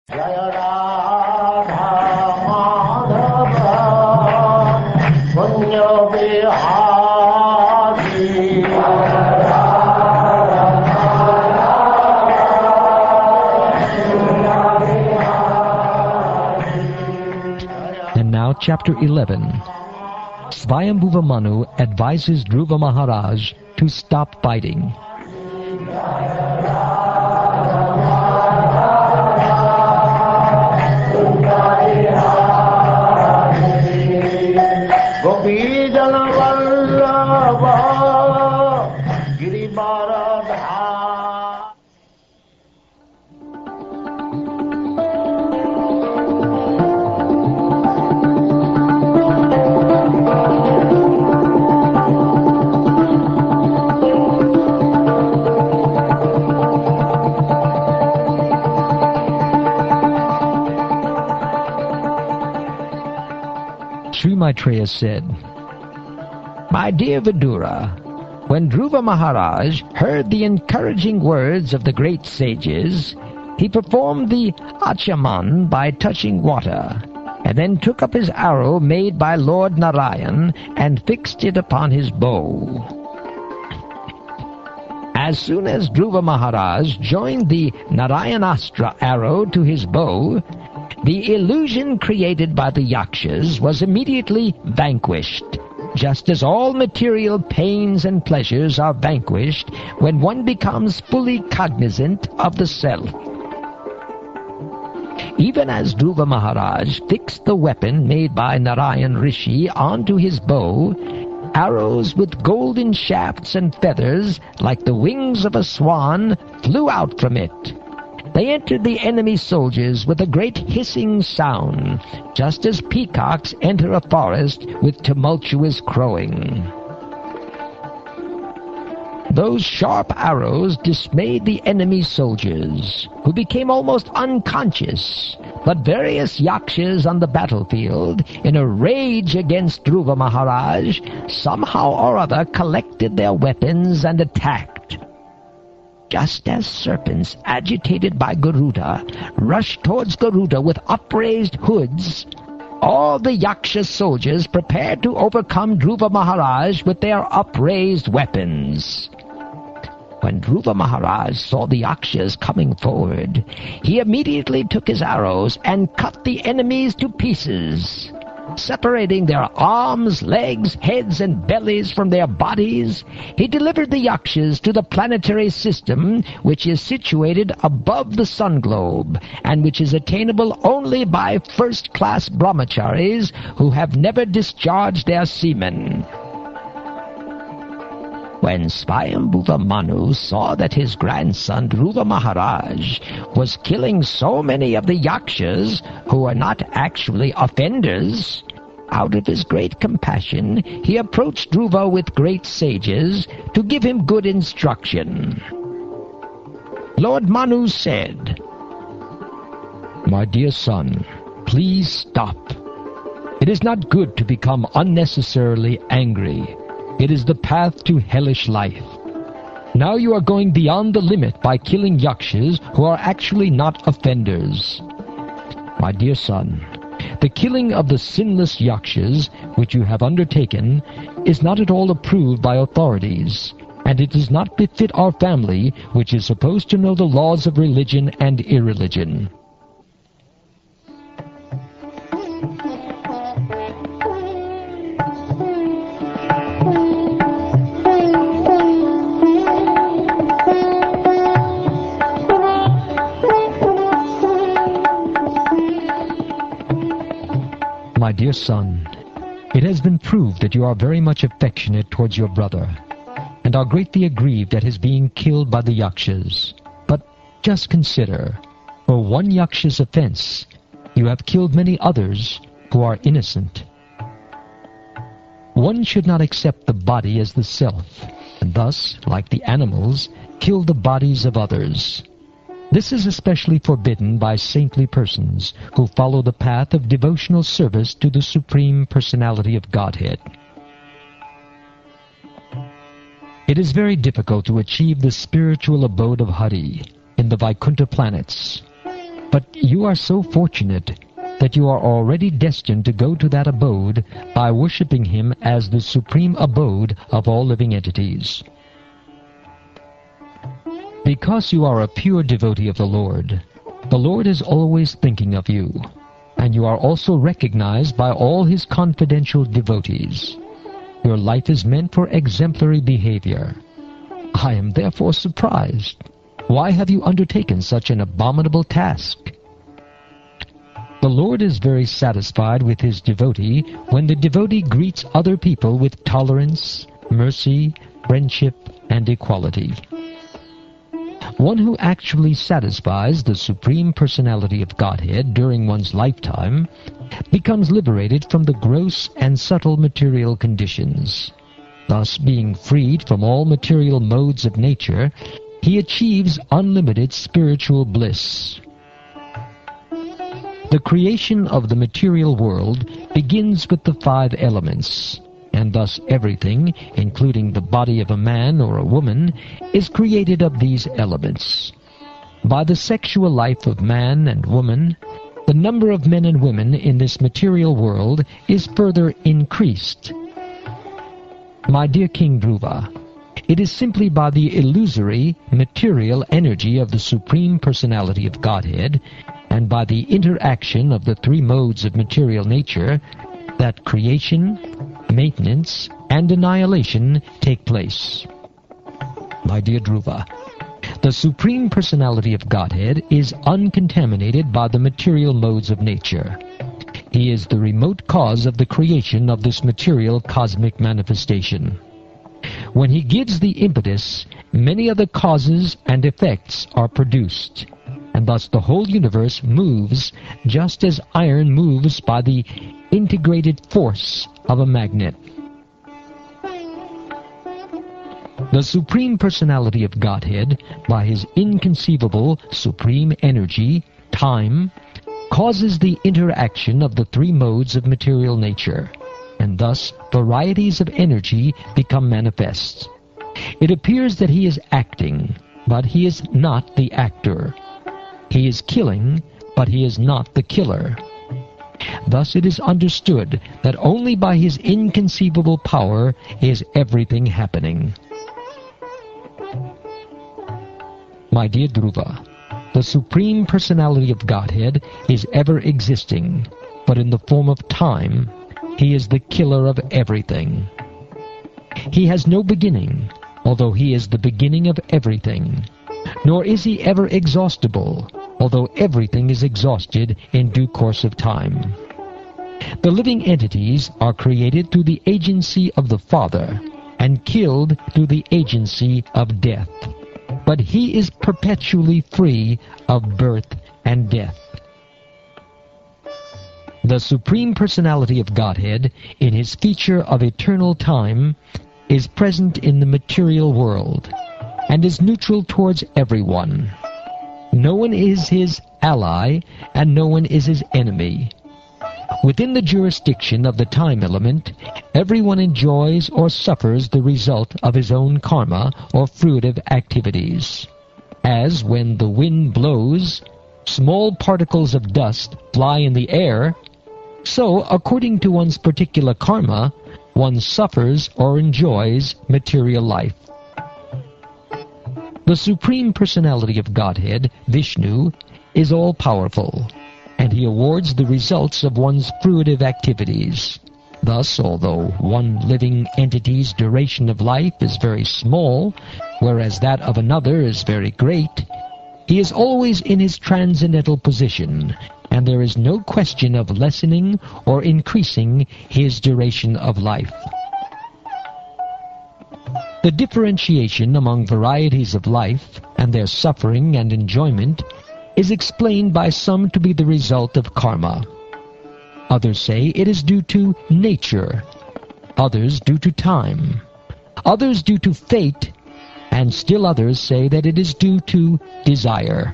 Jaya Radha Madhava Punya Vihari. And now chapter 11. Swayambhuva Manu advises Dhruva Maharaj to stop fighting. Sri Maitreya said, "My dear Vidura, when Dhruva Maharaj heard the encouraging words of the great sages, he performed the Achaman by touching water, and then took up his arrow made by Lord Narayan and fixed it upon his bow. As soon as Dhruva Maharaj joined the Narayanastra arrow to his bow, the illusion created by the Yakshas was immediately vanquished, just as all material pains and pleasures are vanquished when one becomes fully cognizant of the self. Even as Dhruva Maharaj fixed the weapon made by Narayan Rishi onto his bow, arrows with golden shafts and feathers, like the wings of a swan, flew out from it. They entered the enemy soldiers with a great hissing sound, just as peacocks enter a forest with tumultuous crowing. Those sharp arrows dismayed the enemy soldiers, who became almost unconscious, but various Yakshas on the battlefield, in a rage against Dhruva Maharaj, somehow or other collected their weapons and attacked. Just as serpents agitated by Garuda rushed towards Garuda with upraised hoods, all the Yaksha soldiers prepared to overcome Dhruva Maharaj with their upraised weapons. When Dhruva Maharaj saw the Yakshas coming forward, he immediately took his arrows and cut the enemies to pieces. Separating their arms, legs, heads, and bellies from their bodies, he delivered the Yakshas to the planetary system, which is situated above the sun globe, and which is attainable only by first-class brahmacharis who have never discharged their semen. When Swayambhuva Manu saw that his grandson Dhruva Maharaj was killing so many of the Yakshas who were not actually offenders, out of his great compassion he approached Dhruva with great sages to give him good instruction. Lord Manu said, "My dear son, please stop. It is not good to become unnecessarily angry. It is the path to hellish life. Now you are going beyond the limit by killing Yakshas who are actually not offenders. My dear son, the killing of the sinless Yakshas, which you have undertaken, is not at all approved by authorities, and it does not befit our family, which is supposed to know the laws of religion and irreligion." My dear son, it has been proved that you are very much affectionate towards your brother, and are greatly aggrieved at his being killed by the Yakshas. But just consider, for one Yaksha's offense, you have killed many others who are innocent. One should not accept the body as the self, and thus, like the animals, kill the bodies of others. This is especially forbidden by saintly persons who follow the path of devotional service to the Supreme Personality of Godhead. It is very difficult to achieve the spiritual abode of Hari in the Vaikuntha planets. But you are so fortunate that you are already destined to go to that abode by worshipping him as the supreme abode of all living entities. Because you are a pure devotee of the Lord is always thinking of you, and you are also recognized by all his confidential devotees. Your life is meant for exemplary behavior. I am therefore surprised. Why have you undertaken such an abominable task? The Lord is very satisfied with his devotee when the devotee greets other people with tolerance, mercy, friendship, and equality. One who actually satisfies the Supreme Personality of Godhead during one's lifetime becomes liberated from the gross and subtle material conditions. Thus, being freed from all material modes of nature, he achieves unlimited spiritual bliss. The creation of the material world begins with the 5 elements, and thus everything, including the body of a man or a woman, is created of these elements. By the sexual life of man and woman, the number of men and women in this material world is further increased. My dear King Dhruva, it is simply by the illusory material energy of the Supreme Personality of Godhead and by the interaction of the 3 modes of material nature that creation, maintenance, and annihilation take place. My dear Dhruva, the Supreme Personality of Godhead is uncontaminated by the material modes of nature. He is the remote cause of the creation of this material cosmic manifestation. When he gives the impetus, many other causes and effects are produced, and thus the whole universe moves just as iron moves by the integrated force of a magnet. The Supreme Personality of Godhead, by his inconceivable supreme energy, time, causes the interaction of the 3 modes of material nature, and thus varieties of energy become manifest. It appears that he is acting, but he is not the actor. He is killing, but he is not the killer. Thus it is understood that only by his inconceivable power is everything happening. My dear Dhruva, the Supreme Personality of Godhead is ever existing, but in the form of time, he is the killer of everything. He has no beginning, although he is the beginning of everything, nor is he ever exhaustible, although everything is exhausted in due course of time. The living entities are created through the agency of the Father and killed through the agency of death. But he is perpetually free of birth and death. The Supreme Personality of Godhead, in his feature of eternal time, is present in the material world and is neutral towards everyone. No one is his ally and no one is his enemy. Within the jurisdiction of the time element, everyone enjoys or suffers the result of his own karma or fruitive activities. As when the wind blows, small particles of dust fly in the air, so according to one's particular karma, one suffers or enjoys material life. The Supreme Personality of Godhead, Vishnu, is all-powerful, and he awards the results of one's fruitive activities. Thus, although one living entity's duration of life is very small, whereas that of another is very great, he is always in his transcendental position, and there is no question of lessening or increasing his duration of life. The differentiation among varieties of life and their suffering and enjoyment is explained by some to be the result of karma. Others say it is due to nature, others due to time, others due to fate, and still others say that it is due to desire.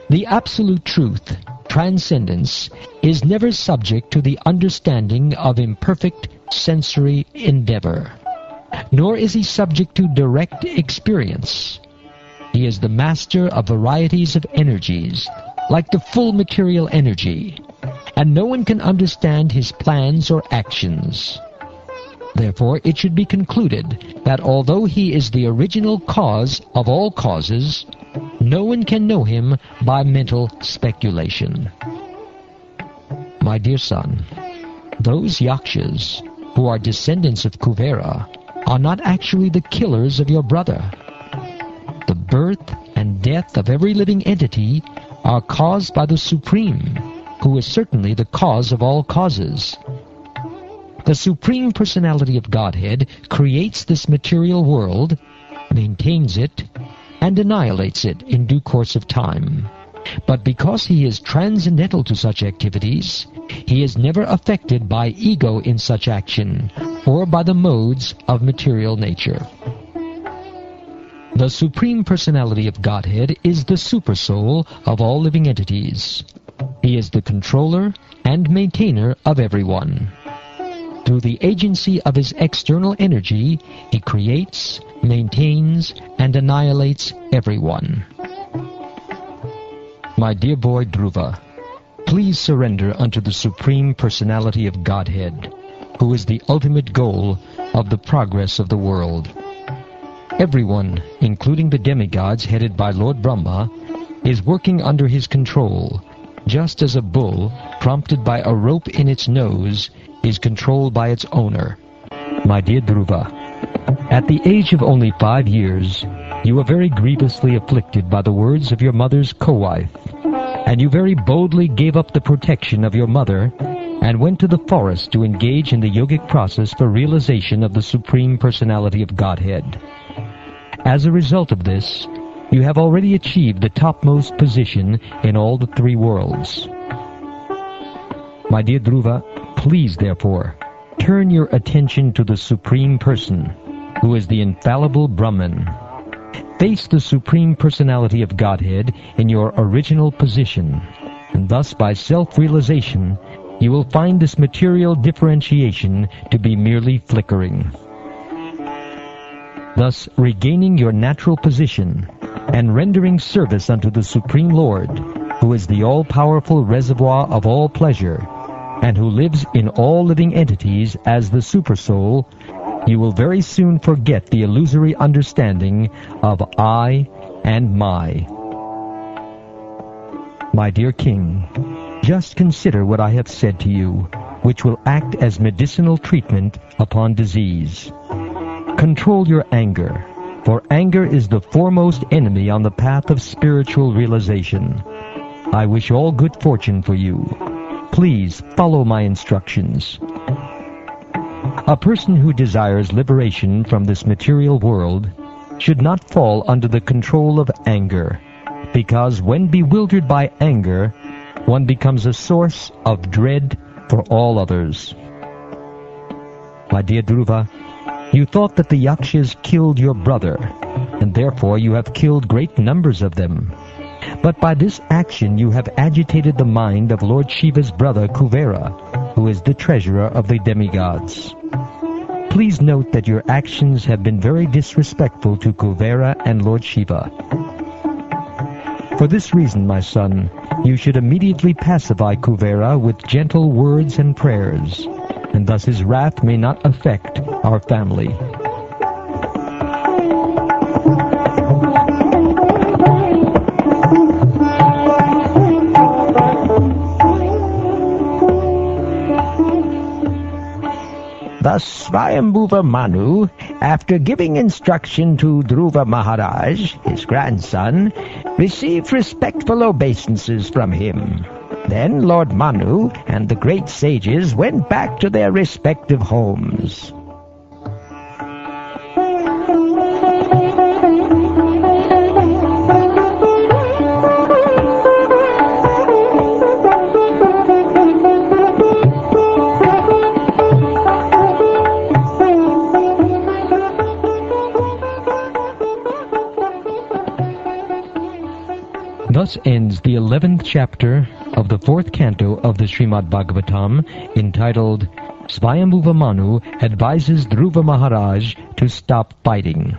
The absolute truth, transcendence, is never subject to the understanding of imperfect sensory endeavor, nor is he subject to direct experience. He is the master of varieties of energies, like the full material energy, and no one can understand his plans or actions. Therefore, it should be concluded that although he is the original cause of all causes, no one can know him by mental speculation. My dear son, those Yakshas who are descendants of Kuvera are not actually the killers of your brother. The birth and death of every living entity are caused by the Supreme, who is certainly the cause of all causes. The Supreme Personality of Godhead creates this material world, maintains it, and annihilates it in due course of time. But because he is transcendental to such activities, he is never affected by ego in such action, or by the modes of material nature. The Supreme Personality of Godhead is the Supersoul of all living entities. He is the controller and maintainer of everyone. Through the agency of his external energy, he creates, maintains, and annihilates everyone. My dear boy Dhruva, please surrender unto the Supreme Personality of Godhead, who is the ultimate goal of the progress of the world. Everyone, including the demigods headed by Lord Brahma, is working under his control, just as a bull, prompted by a rope in its nose, is controlled by its owner. My dear Dhruva, at the age of only 5 years, you were very grievously afflicted by the words of your mother's co-wife, and you very boldly gave up the protection of your mother and went to the forest to engage in the yogic process for realization of the Supreme Personality of Godhead. As a result of this, you have already achieved the topmost position in all the 3 worlds. My dear Dhruva, please, therefore, turn your attention to the Supreme Person, who is the infallible Brahman. Face the Supreme Personality of Godhead in your original position, and thus by self-realization you will find this material differentiation to be merely flickering. Thus regaining your natural position and rendering service unto the Supreme Lord, who is the all-powerful reservoir of all pleasure, and who lives in all living entities as the Supersoul, you will very soon forget the illusory understanding of I and my. My dear King, just consider what I have said to you, which will act as medicinal treatment upon disease. Control your anger, for anger is the foremost enemy on the path of spiritual realization. I wish all good fortune for you. Please follow my instructions. A person who desires liberation from this material world should not fall under the control of anger, because when bewildered by anger, one becomes a source of dread for all others. My dear Dhruva, you thought that the Yakshas killed your brother, and therefore you have killed great numbers of them. But by this action you have agitated the mind of Lord Shiva's brother Kuvera, who is the treasurer of the demigods. Please note that your actions have been very disrespectful to Kuvera and Lord Shiva. For this reason, my son, you should immediately pacify Kuvera with gentle words and prayers, and thus his wrath may not affect our family. Thus Swayambhuva Manu, after giving instruction to Dhruva Maharaj, his grandson, received respectful obeisances from him. Then Lord Manu and the great sages went back to their respective homes. Thus ends the 11th chapter of the 4th canto of the Srimad Bhagavatam, entitled Swayambhuva Manu Advises Dhruva Maharaj to Stop Fighting.